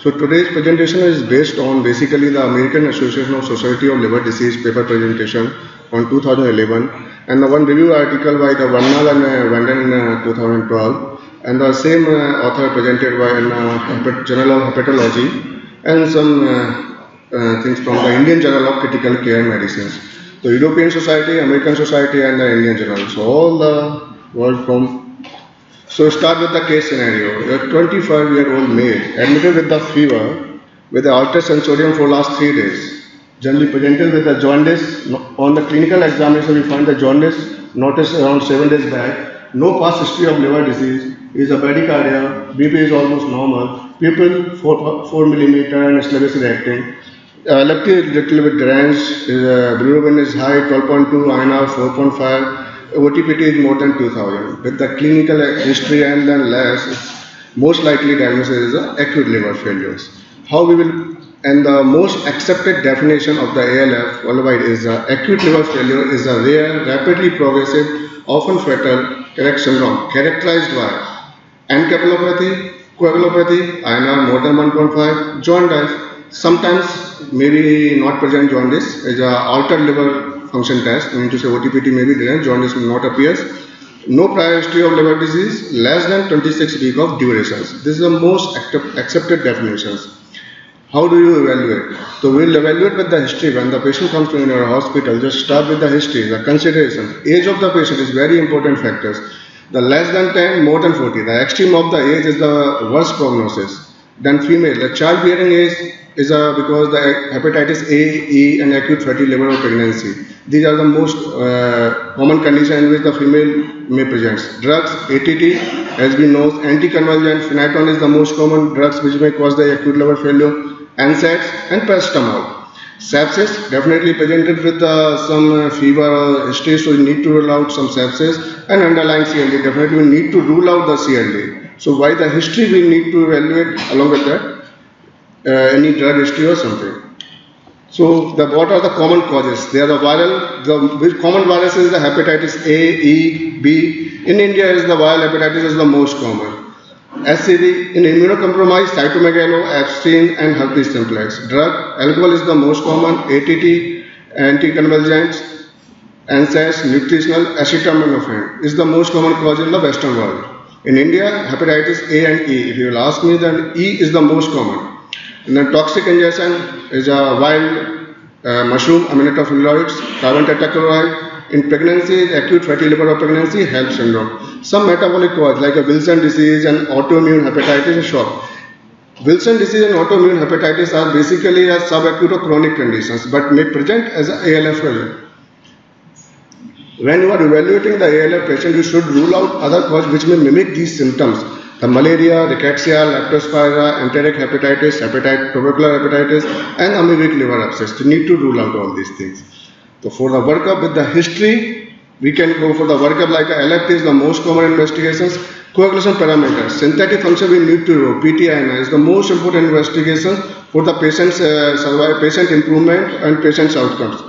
So today's presentation is based on basically the American Association of Society of Liver Disease paper presentation on 2011 and the one review article by the Varnal and Vanden in 2012 and the same author presented by an Journal of Hepatology and some things from the Indian Journal of Critical Care Medicines. The European Society, American Society and the Indian Journal. So all the world from so start with the case scenario. A 25-year-old male admitted with the fever with the altered sensorium for last 3 days. Generally presented with the jaundice. On the clinical examination, we find the jaundice noticed around 7 days back. No past history of liver disease. Is a bradycardia. BP is almost normal. Pupil 4 millimeter and sluggish reacting. Left is little bit deranged. Bilirubin is high, 12.2, INR 4.5. OTPT is more than 2000. With the clinical history and then less, most likely diagnosis is acute liver failures. How we will, and the most accepted definition of the ALF worldwide is acute liver failure is a rare, rapidly progressive, often fatal cardiac syndrome characterized by encephalopathy, coagulopathy, INR more than 1.5, jaundice, sometimes maybe not present jaundice is a altered liver function test, I mean to say OTPT may be there, jaundice will not appears. No prior history of liver disease, less than 26 weeks of durations. This is the most accepted definitions. How do you evaluate? So we'll evaluate with the history. When the patient comes to your hospital, just start with the history, the consideration. Age of the patient is very important factors. The less than 10, more than 40. The extreme of the age is the worst prognosis. Then female, the childbearing age is because the hepatitis A, E and acute fatty liver or pregnancy. These are the most common conditions in which the female may present. Drugs, ATT, as we know, anticonvulsant, phenytoin is the most common drugs which may cause the acute liver failure, NSAIDs and paracetamol. Sepsis, definitely presented with some fever or history, so you need to rule out some sepsis and underlying CLD. Definitely we need to rule out the CLD. So why the history we need to evaluate along with that, any drug history or something. So what are the common causes? They are the viral, the common virus is the hepatitis A, E, B. In India is the viral hepatitis is the most common. SCD in immunocompromised, cytomegalo, abstain and herpes simplex. Drug, alcohol is the most common, ATT, anticonvulsants, NSAIDs, nutritional, acetaminophen is the most common cause in the Western world. In India, hepatitis A and E. If you will ask me, then E is the most common. And then toxic ingestion is a wild mushroom, aminotophyloids, carbon tetrachloride. In pregnancy, acute fatty liver or pregnancy, HELLP syndrome. Some metabolic cause like a Wilson disease and autoimmune hepatitis is shock. Wilson disease and autoimmune hepatitis are basically a subacute or chronic conditions but may present as an ALF result. When you are evaluating the ALF patient, you should rule out other causes which may mimic these symptoms. The malaria, rickettsia, leptospira, enteric hepatitis, tubercular hepatitis, and amoebic liver abscess. You need to rule out all these things. So for the workup with the history, we can go for the workup like LFT is the most common investigations. Coagulation parameters, synthetic function we need to know. PTINA is the most important investigation for the patient's patient improvement and patient's outcomes.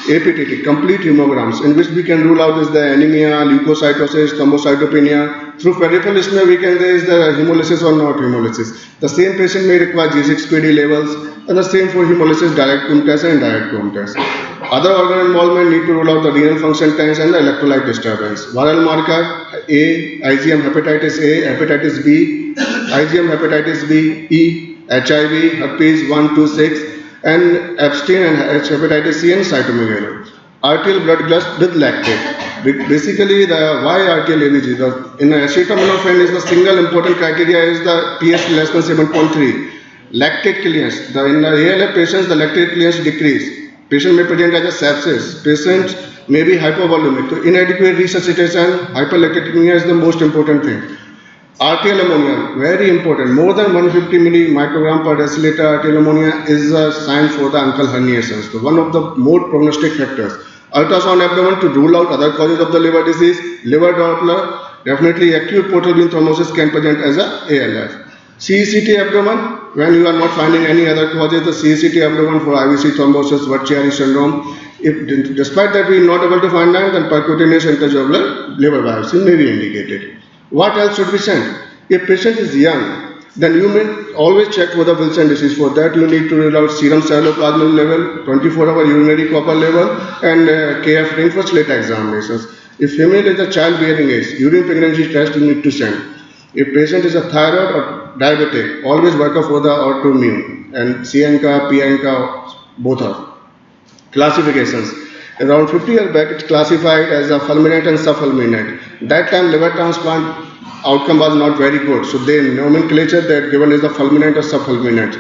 APTT, complete hemograms, in which we can rule out is the anemia, leukocytosis, thrombocytopenia. Through peripheral smear, we can say is the hemolysis or not hemolysis. The same patient may require G6PD levels, and the same for hemolysis, direct Coombs test and indirect Coombs test. Other organ involvement need to rule out the renal function tests and the electrolyte disturbance. Viral marker A, IgM hepatitis A, hepatitis B, IgM hepatitis B, E, HIV, herpes 1, 2, 6. And abstain and hepatitis C and cytomegalo. Arterial blood gas with lactate. Basically, why arterial ABG? In acetaminophen is the single important criteria is the pH less than 7.3. Lactate clearance. In the ALF patients, the lactate clearance decrease. Patient may present as a sepsis. Patient may be hypovolumic. So inadequate resuscitation, hyperlactatemia is the most important thing. Arterial ammonia, very important. More than 150 microgram per deciliter arterial ammonia is a sign for the uncal herniations. So one of the more prognostic factors. Ultrasound abdomen to rule out other causes of the liver disease. Liver Doppler, definitely acute portal vein thrombosis can present as a ALF. CECT abdomen, when you are not finding any other causes, the CECT abdomen for IVC thrombosis, Budd-Chiari syndrome. If despite that we are not able to find that, then percutaneous intrajugular liver biopsy may be indicated. What else should we send? If patient is young, Then you may always check for the Wilson disease. For that, you need to rule out serum ceruloplasmin level, 24-hour urinary copper level, and KF ring for slit examinations. If female is a childbearing age, urine pregnancy test you need to send. If patient is a thyroid or diabetic, always work out for the autoimmune, and CNCA, PNCA, both are. Classifications. Around 50 years back, it's classified as a fulminant and subfulminant. That time, liver transplant outcome was not very good. So the nomenclature that given is the fulminant or subfulminant.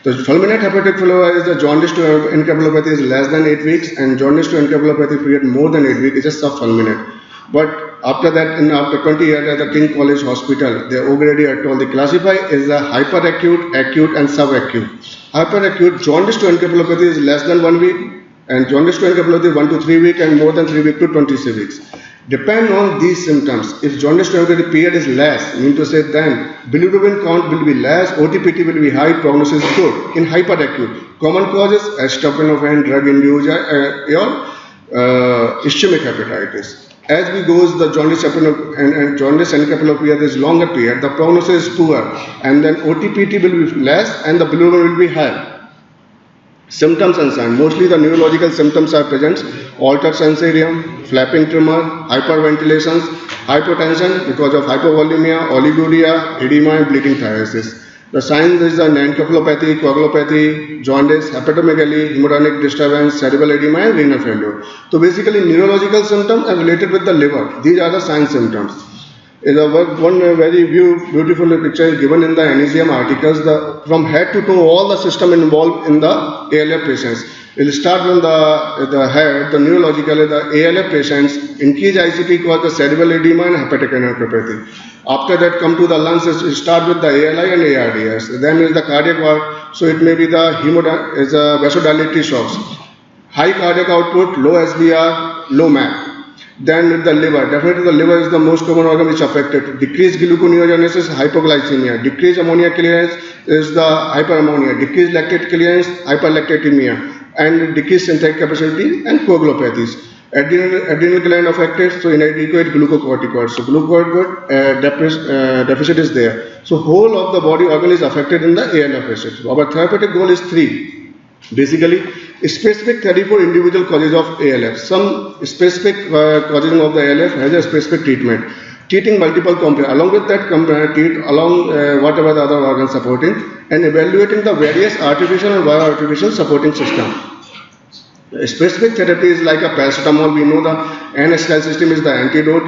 The fulminant hepatic failure is the jaundice to encephalopathy is less than 8 weeks, and jaundice to encephalopathy period more than 8 weeks is a subfulminant. But after that, after 20 years at the King College Hospital, they already are told they classify is a hyperacute, acute, and subacute. Hyperacute jaundice to encephalopathy is less than 1 week, and jaundice to encephalopathy 1 to 3 weeks, and more than 3 weeks to 26 weeks. Depend on these symptoms. If jaundice to encephalopathy period is less, mean to say then bilirubin count will be less, OTPT will be high, prognosis is good. In hyperacute, common causes acetaminophen, drug-induced ischemic hepatitis. As we goes, the jaundice and jaundice encephalopathy is longer period, the prognosis is poor, and then OTPT will be less, and the bilirubin will be high. Symptoms and signs. Mostly the neurological symptoms are present. Altered sensorium, flapping tremor, hyperventilations, hypotension because of hypovolemia, oliguria, edema, and bleeding thyrosis. The signs is the encephalopathy, coagulopathy, jaundice, hepatomegaly, hemodynamic disturbance, cerebral edema, and renal failure. So basically neurological symptoms are related with the liver. These are the sign symptoms. In the work, one very beautiful picture is given in the NECM articles. From head to toe, all the system involved in the ALF patients. It will start from the head, the neurological, the ALF patients. Increased ICP cause the cerebral edema and hepatic encephalopathy. After that, come to the lungs. It start with the ALI and ARDS. Then is the cardiac ward. So it may be the vasodilatory shocks. High cardiac output, low SVR, low MAP. Then the liver, definitely the liver is the most common organ which is affected. Decreased gluconeogenesis, hypoglycemia. Decreased ammonia clearance is the hyperammonia. Decreased lactate clearance, hyperlactatemia. And decreased synthetic capacity and coagulopathies. Adrenal gland affected, so inadequate glucocorticoids. So glucocorticoid deficit is there. So whole of the body organ is affected in the ALF patient. So our therapeutic goal is 3. Basically, specific therapy for individual causes of ALF. Some specific causes of the ALF has a specific treatment. Treating multiple components. Along with that, treat along whatever the other organs supporting, and evaluating the various artificial and bioartificial supporting system. Specific therapy is like a paracetamol. We know the NSAID system is the antidote.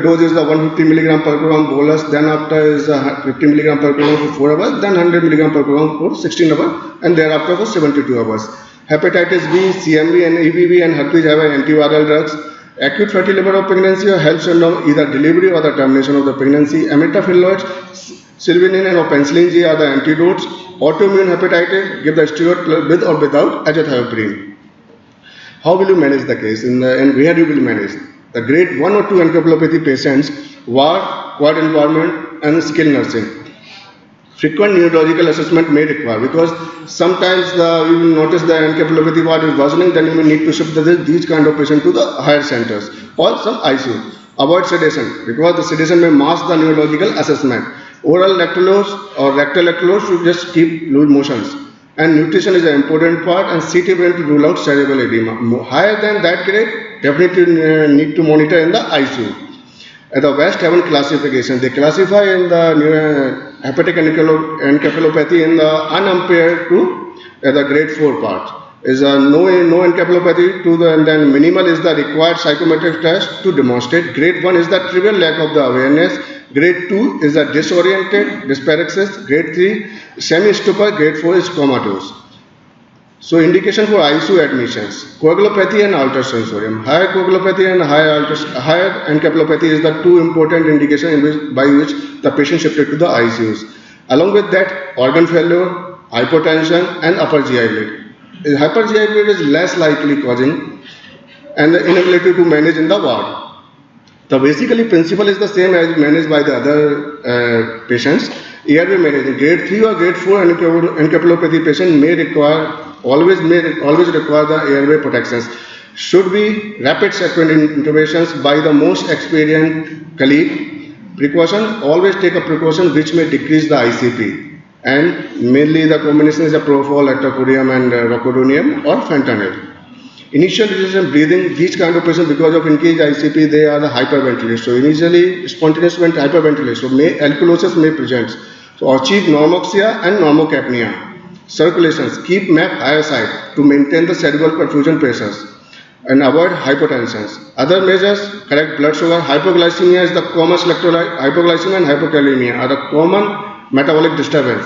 Dose is the 150 mg per gram bolus. Then after is 50 mg per gram for 4 hours. Then 100 mg per gram for 16 hours. And thereafter for 72 hours. Hepatitis B, CMV, and EBV and herpes have antiviral drugs. Acute fatty liver of pregnancy or HELLP syndrome, either delivery or the termination of the pregnancy. Amitriptyline, sylvain, or penicillin G are the antidotes. Autoimmune hepatitis, give the steroid with or without azathioprine. How will you manage the case and where you will manage? The grade 1 or 2 encephalopathy patients, ward environment, and skilled nursing. Frequent neurological assessment may require, because sometimes you will notice the encephalopathy ward is worsening, then you may need to shift these kind of patients to the higher centers or some ICU. Avoid sedation, because the sedation may mask the neurological assessment. Oral lactulose or rectal lactulose should just keep loose motions. And nutrition is an important part, and CT brain to rule out cerebral edema. Higher than that grade, definitely need to monitor in the ICU. At the West Haven classification, they classify in the hepatic encephalopathy in the unimpaired to the grade 4 part. Is no encephalopathy to the, and then minimal is the required psychometric test to demonstrate. Grade 1 is the trivial lack of the awareness. Grade 2 is the disoriented, dyspraxis. Grade 3, semi-stupor. Grade 4 is comatose. So indication for ICU admissions. Coagulopathy and altered sensorium. Higher coagulopathy and higher encephalopathy is the 2 important indications by which the patient shifted to the ICUs. Along with that, organ failure, hypotension, and upper GI bleed. Hyper GI bleed is less likely causing, and the inability to manage in the ward. The basically principle is the same as managed by the other patients. Airway management, grade 3 or grade 4 encephalopathy patient may always require the airway protections. Should be rapid sequential interventions by the most experienced colleague. Precaution, always take a precaution which may decrease the ICP. and mainly the combination is a propofol, ectocurium and rocuronium or fentanyl. Initial resistance breathing, these kind of patients because of increased ICP, they are the hyperventilation. So initially spontaneous hyperventilation, so alkalosis may present. So achieve normoxia and normocapnia. Circulations, keep MAP higher side to maintain the cerebral perfusion pressures and avoid hypotensions. Other measures, correct blood sugar, hypoglycemia is the common electrolyte, hypoglycemia and hypokalemia are the common metabolic disturbance.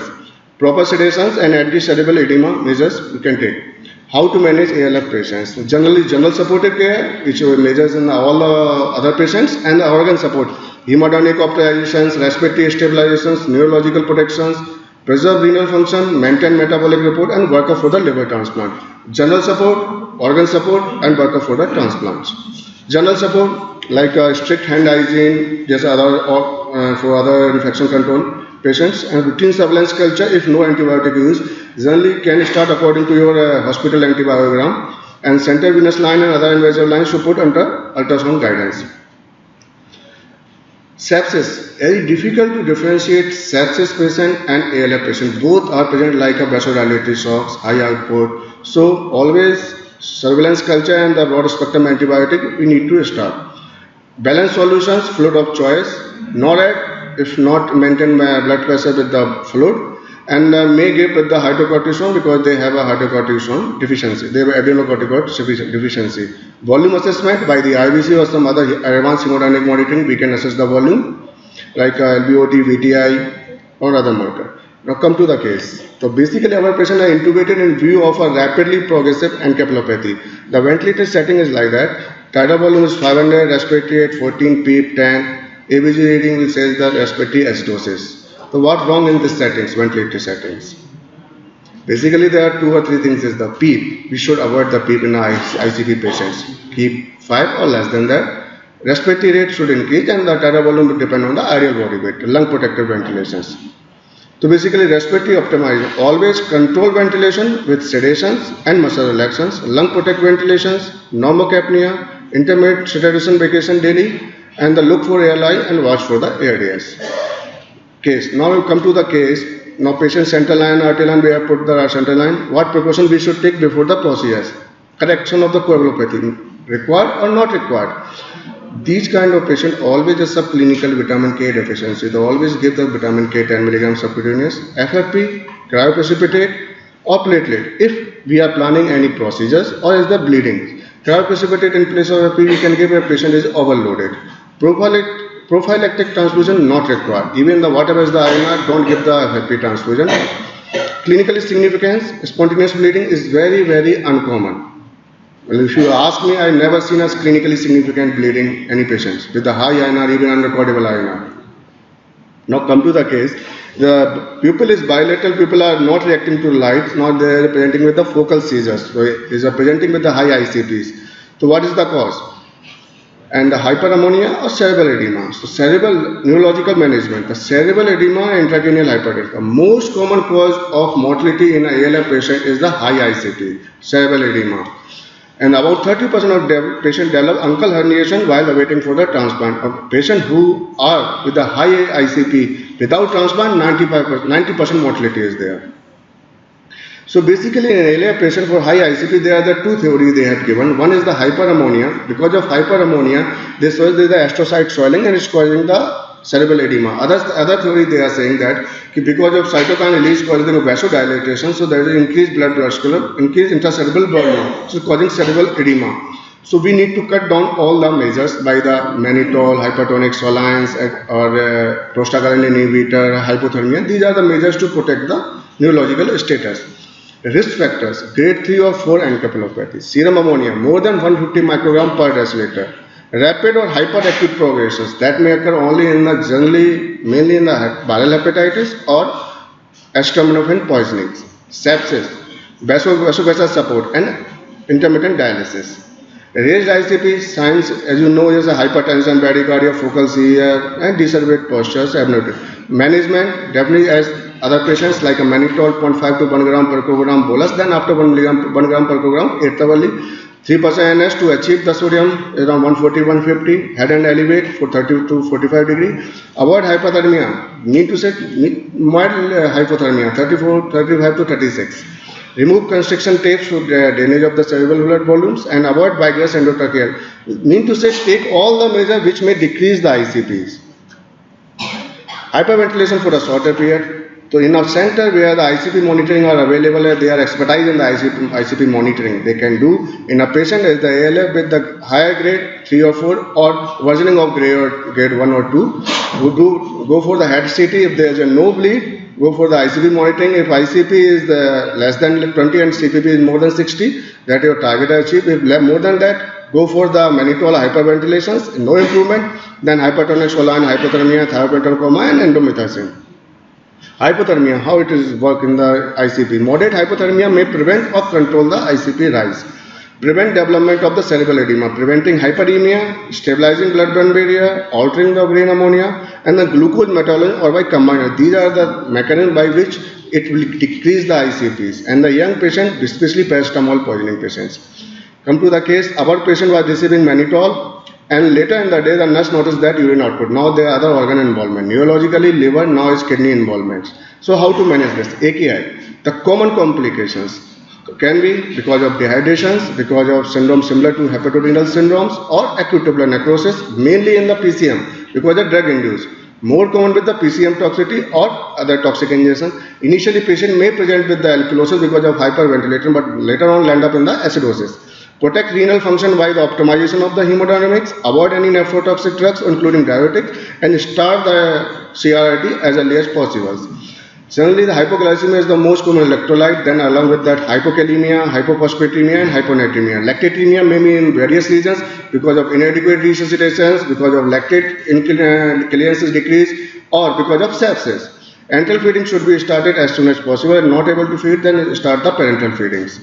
Proper sedations and anti-cerebral edema measures we can take. How to manage ALF patients? Generally, general supportive care, which measures in all other patients, and the organ support, hemodynamic optimizations, respiratory stabilizations, neurological protections, preserve renal function, maintain metabolic report, and work up for the liver transplant. General support, organ support, and work up for the transplants. General support like strict hand hygiene, just for other infection control patients, and routine surveillance culture if no antibiotic use. Generally can start according to your hospital antibiogram, and central venous line and other invasive lines should put under ultrasound guidance. Sepsis, very difficult to differentiate sepsis patient and ALF patient. Both are present like a vasodilatory shocks, high output. So always surveillance culture and the broad spectrum antibiotic we need to start. Balanced solutions, fluid of choice, NORAD if not maintain blood pressure with the fluid, and may give with the hydrocortisone because they have a hydrocortisone deficiency. They have adrenocorticoid deficiency. Volume assessment by the IBC or some other advanced hemodynamic monitoring, we can assess the volume like LVOT, VTI or other marker. Now come to the case. So basically our patient are intubated in view of a rapidly progressive encephalopathy. The ventilator setting is like that. Tidal volume is 500, respiratory rate 14, PEEP 10. ABG reading will say the respiratory acidosis. So what's wrong in this settings, ventilator settings? Basically there are 2 or 3 things is the PEEP. We should avoid the PEEP in ICP patients. Keep 5 or less than that. Respiratory rate should increase and the tidal volume will depend on the ideal body weight, lung protective ventilations. So basically respiratory optimization, always control ventilation with sedations and muscle relaxants, lung protect ventilations, normocapnia, intermittent saturation vacation daily, and the look for ALI and watch for the ARDS. Case. Now we come to the case. Now patient central line, arterial line, we have put the central line. What precaution we should take before the procedures? Correction of the coagulopathy, required or not required? These kind of patient always a subclinical vitamin K deficiency. They always give the vitamin K 10 mg subcutaneous, FFP, cryoprecipitate or platelet if we are planning any procedures or is the bleeding. Cryoprecipitate in place of FFP we can give a patient is overloaded. Prophylactic transfusion not required. Even the whatever is the INR, don't give the FFP transfusion. Clinically significance, spontaneous bleeding is very, very uncommon. Well, if you ask me, I never seen a clinically significant bleeding any patients with the high INR, even unrecordable INR. Now come to the case. The pupil is bilateral, people are not reacting to light, not they are presenting with the focal seizures. So is presenting with the high ICPs. So what is the cause? And the hyperammonia or cerebral edema. So cerebral neurological management, the cerebral edema and intracranial hypertension. The most common cause of mortality in a ALF patient is the high ICP, cerebral edema. And about 30% of patients develop uncal herniation while awaiting for the transplant. Of patients who are with the high ICP without transplant, 90% mortality is there. So basically in ALF patient for high ICP, there are the 2 theories they have given. One is the hyperammonia. Because of hyperammonia, they say there is the astrocyte swelling and it's causing the cerebral edema. Other theory they are saying that because of cytokine release causing vasodilatation, so there is increased blood vascular, increased intracerebral volume, so causing cerebral edema. So we need to cut down all the measures by the mannitol, hypertonic solines or prostaglandin inhibitor, hypothermia. These are the measures to protect the neurological status. Risk factors, grade 3 or 4 encephalopathy, serum ammonia more than 150 microgram per deciliter, rapid or hyperactive progressions that may occur only in the mainly in the viral hepatitis or acetaminophen poisonings, sepsis, vasovagal support and intermittent dialysis. Raised ICP signs, as you know, is a hypertension, bradycardia, focal seizure and decerebrate postures, abnormal. Management definitely as other patients like a mannitol 0.5 to 1 gram per kilogram bolus, then after 1 gram per kilogram, 8th hourly, 3% NS to achieve the sodium around 140-150, head and elevate for 30 to 45 degree. Avoid hypothermia. Need to set mild hypothermia, 35 to 36. Remove constriction tapes to drainage of the cerebral blood volumes and avoid vigorous endotracheal. Mean to say take all the measures which may decrease the ICPs. Hyperventilation for a shorter period. So in a center where the ICP monitoring are available, they are expertise in the ICP monitoring. They can do in a patient as the ALF with the higher grade 3 or 4 or versioning of grade 1 or 2. Go for the head CT if there is a no bleed. Go for the ICP monitoring. If ICP is less than 20 and CPP is more than 60, that your target achieved. If more than that, go for the mannitol hyperventilations. No improvement, then hypertonic solan, hypothermia, thiopentol coma, and endomethacin. Hypothermia, how it is work in the ICP. Moderate hypothermia may prevent or control the ICP rise. Prevent development of the cerebral edema, preventing hyperemia, stabilizing blood-brain barrier, altering the brain ammonia, and the glucose metabolism or by combiner. These are the mechanisms by which it will decrease the ICPs. And the young patient, especially paracetamol poisoning patients. Come to the case, our patient was receiving mannitol, and later in the day the nurse noticed that urine output. Now there are other organ involvement. Neurologically, liver, now is kidney involvement. So how to manage this? AKI. The common complications can be because of dehydrations, because of syndrome similar to hepatorenal syndromes or acute tubular necrosis, mainly in the PCM, because of drug induced. More common with the PCM toxicity or other toxic ingestion. Initially, patient may present with the alkalosis because of hyperventilation, but later on land up in the acidosis. Protect renal function by the optimization of the hemodynamics, avoid any nephrotoxic drugs including diuretics, and start the CRRT as early as possible. Generally, the hypoglycemia is the most common electrolyte, then along with that hypokalemia, hypophosphatemia and hyponatremia. Lactatemia may be in various reasons because of inadequate resuscitations, because of lactate clearance decrease, or because of sepsis. Enteral feeding should be started as soon as possible, and not able to feed, then start the parenteral feedings.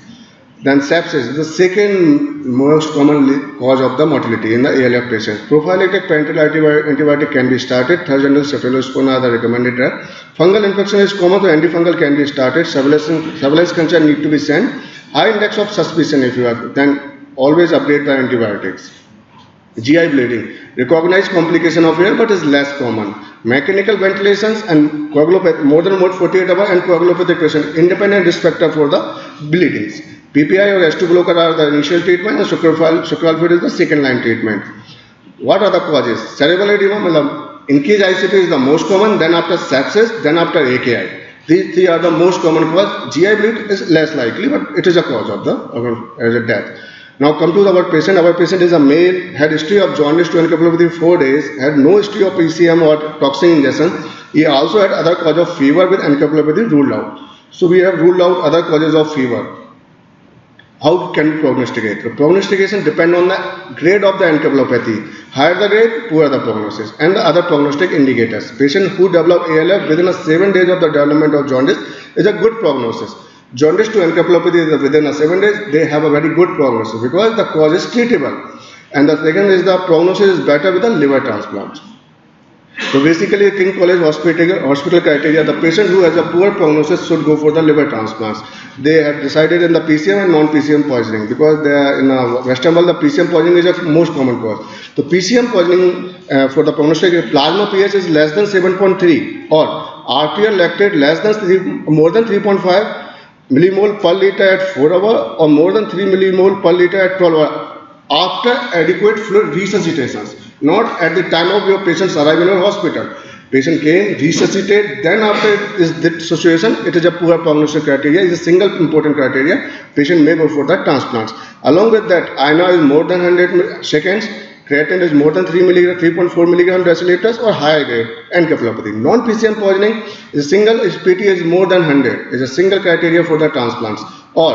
Then sepsis is the second most common cause of the mortality in the ALF patients. Prophylactic parenteral antibiotic can be started. Third general cephalospora are the recommended drug. Fungal infection is common, so antifungal can be started. Surveillance culture need to be sent. High index of suspicion if you have, then always update the antibiotics. GI bleeding. Recognized complication of air but is less common. Mechanical ventilations and coagulopathy, more than 48 hours and coagulopathic patient, independent risk factor for the bleedings. PPI or S2 blocker are the initial treatment and sucralfate is the second line treatment. What are the causes? Cerebral edema, in case ICP is the most common, then after sepsis, then after AKI. These three are the most common cause. GI bleed is less likely, but it is a cause of the death. Now come to our patient. Our patient is a male, had history of jaundice to encephalopathy 4 days, had no history of PCM or toxin ingestion. He also had other cause of fever with encephalopathy ruled out. So we have ruled out other causes of fever. How can we prognosticate? The prognostication depends on the grade of the encephalopathy. Higher the grade, poorer the prognosis. And the other prognostic indicators. Patient who develop ALF within 7 days of the development of jaundice is a good prognosis. Jaundice to encephalopathy is within 7 days, they have a very good prognosis because the cause is treatable. And the second is the prognosis is better with a liver transplant. So basically, King College hospital criteria, the patient who has a poor prognosis should go for the liver transplants. They have decided in the PCM and non-PCM poisoning because they are in Western world, the PCM poisoning is the most common cause. The PCM poisoning for the prognostic, plasma pH is less than 7.3 or arterial lactate less than more than 3.5 millimole per liter at 4 hours or more than 3 millimole per liter at 12 hours after adequate fluid resuscitations. Not at the time of your patient's arrival in your hospital. Patient came, resuscitate, then after this situation, it is a poor prognostic criteria, it is a single important criteria, patient may go for the transplants. Along with that, INR is more than 100 seconds, creatinine is more than 3.4 milligram deciliters or higher grade encephalopathy. Non-PCM poisoning is single, its PT is more than 100, is a single criteria for the transplants or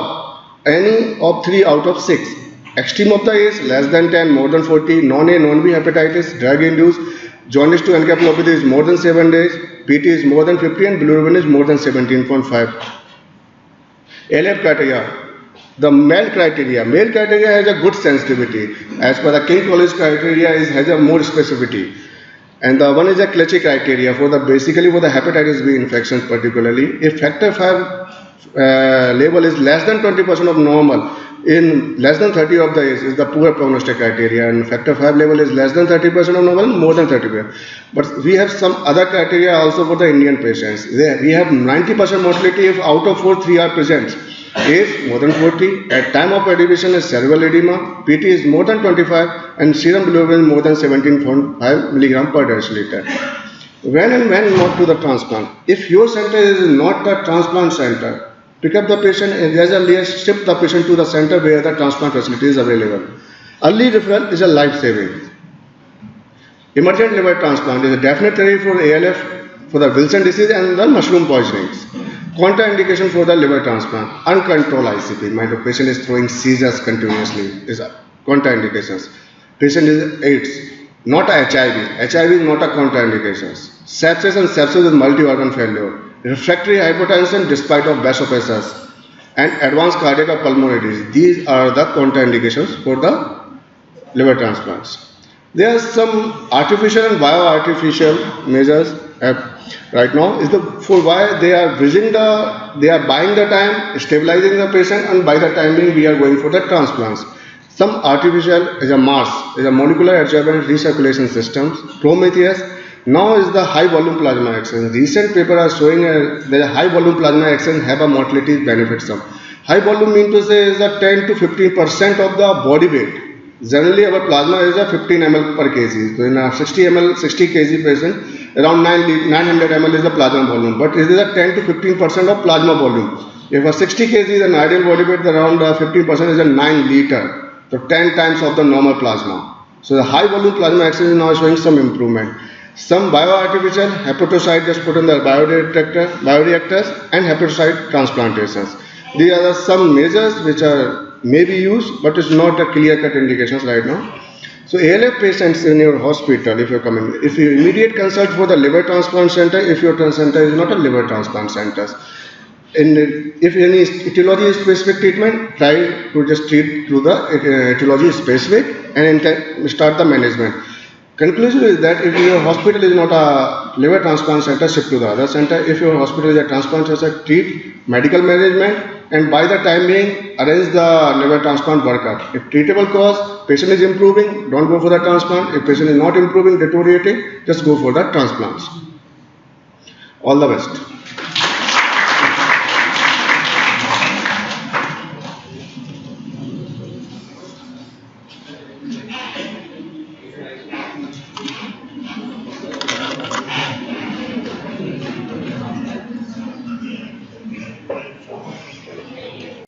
any of 3 out of 6. Extreme of the age, less than 10, more than 40, non-A, non-B hepatitis, drug-induced, jaundice to encephalopathy is more than 7 days, PT is more than 50 and bilirubin is more than 17.5. ALF criteria, the male criteria has a good sensitivity. As per the King College criteria, it has a more specificity. And the one is a Clechy criteria for the basically for the hepatitis B infections particularly. If factor 5 level is less than 20% of normal, in less than 30 of the age is the poor prognostic criteria, and factor 5 level is less than 30% of normal, more than 30%. But we have some other criteria also for the Indian patients. We have 90% mortality if out of 4, 3 are present. Age more than 40, at time of admission is cerebral edema, PT is more than 25, and serum bilirubin more than 17.5 milligram per deciliter. When and when not to the transplant? If your center is not a transplant center, pick up the patient and as early as ship the patient to the center where the transplant facility is available. Early referral is a life-saving. Emergent liver transplant is a definite therapy for ALF, for the Wilson disease and the mushroom poisonings. Contraindication for the liver transplant, uncontrolled ICP. My patient is throwing seizures continuously, is contraindications. Patient is AIDS, not a HIV. HIV is not a contraindication. Sepsis and sepsis with multi-organ failure. Refractory hypertension despite of vasopressors. And advanced cardiac or pulmonary disease. These are the contraindications for the liver transplants. There are some artificial and bioartificial measures right now is for why they are buying the time, stabilizing the patient, and by the time being we are going for the transplants. Some artificial is a MARS, is a molecular adsorbent recirculation systems. Prometheus now is the high volume plasma exchange. Recent paper are showing that a high volume plasma exchange have a mortality benefits. High volume means to say is a 10 to 15% of the body weight. Generally, our plasma is a 15 ml per kg. So in a 60 kg patient, around 900 ml is the plasma volume. But it is a 10 to 15% of plasma volume. If a 60 kg is an ideal body weight, around 15% is a 9 liter. So 10 times of the normal plasma. So the high volume plasma exchange is now showing some improvement. Some bioartificial hepatocyte just put in the bioreactors and hepatocyte transplantations. These are some measures which are may be used, but it's not a clear-cut indications right now. So ALF patients in your hospital, if you're coming, if you immediate consult for the liver transplant center, if your center is not a liver transplant center, if any etiology specific treatment, try to just treat through the etiology specific and start the management. Conclusion is that if your hospital is not a liver transplant center, shift to the other center. If your hospital is a transplant center, treat medical management, and by the time being, arrange the liver transplant workup. If treatable cause, patient is improving, don't go for the transplant. If patient is not improving, deteriorating, just go for the transplants. All the best.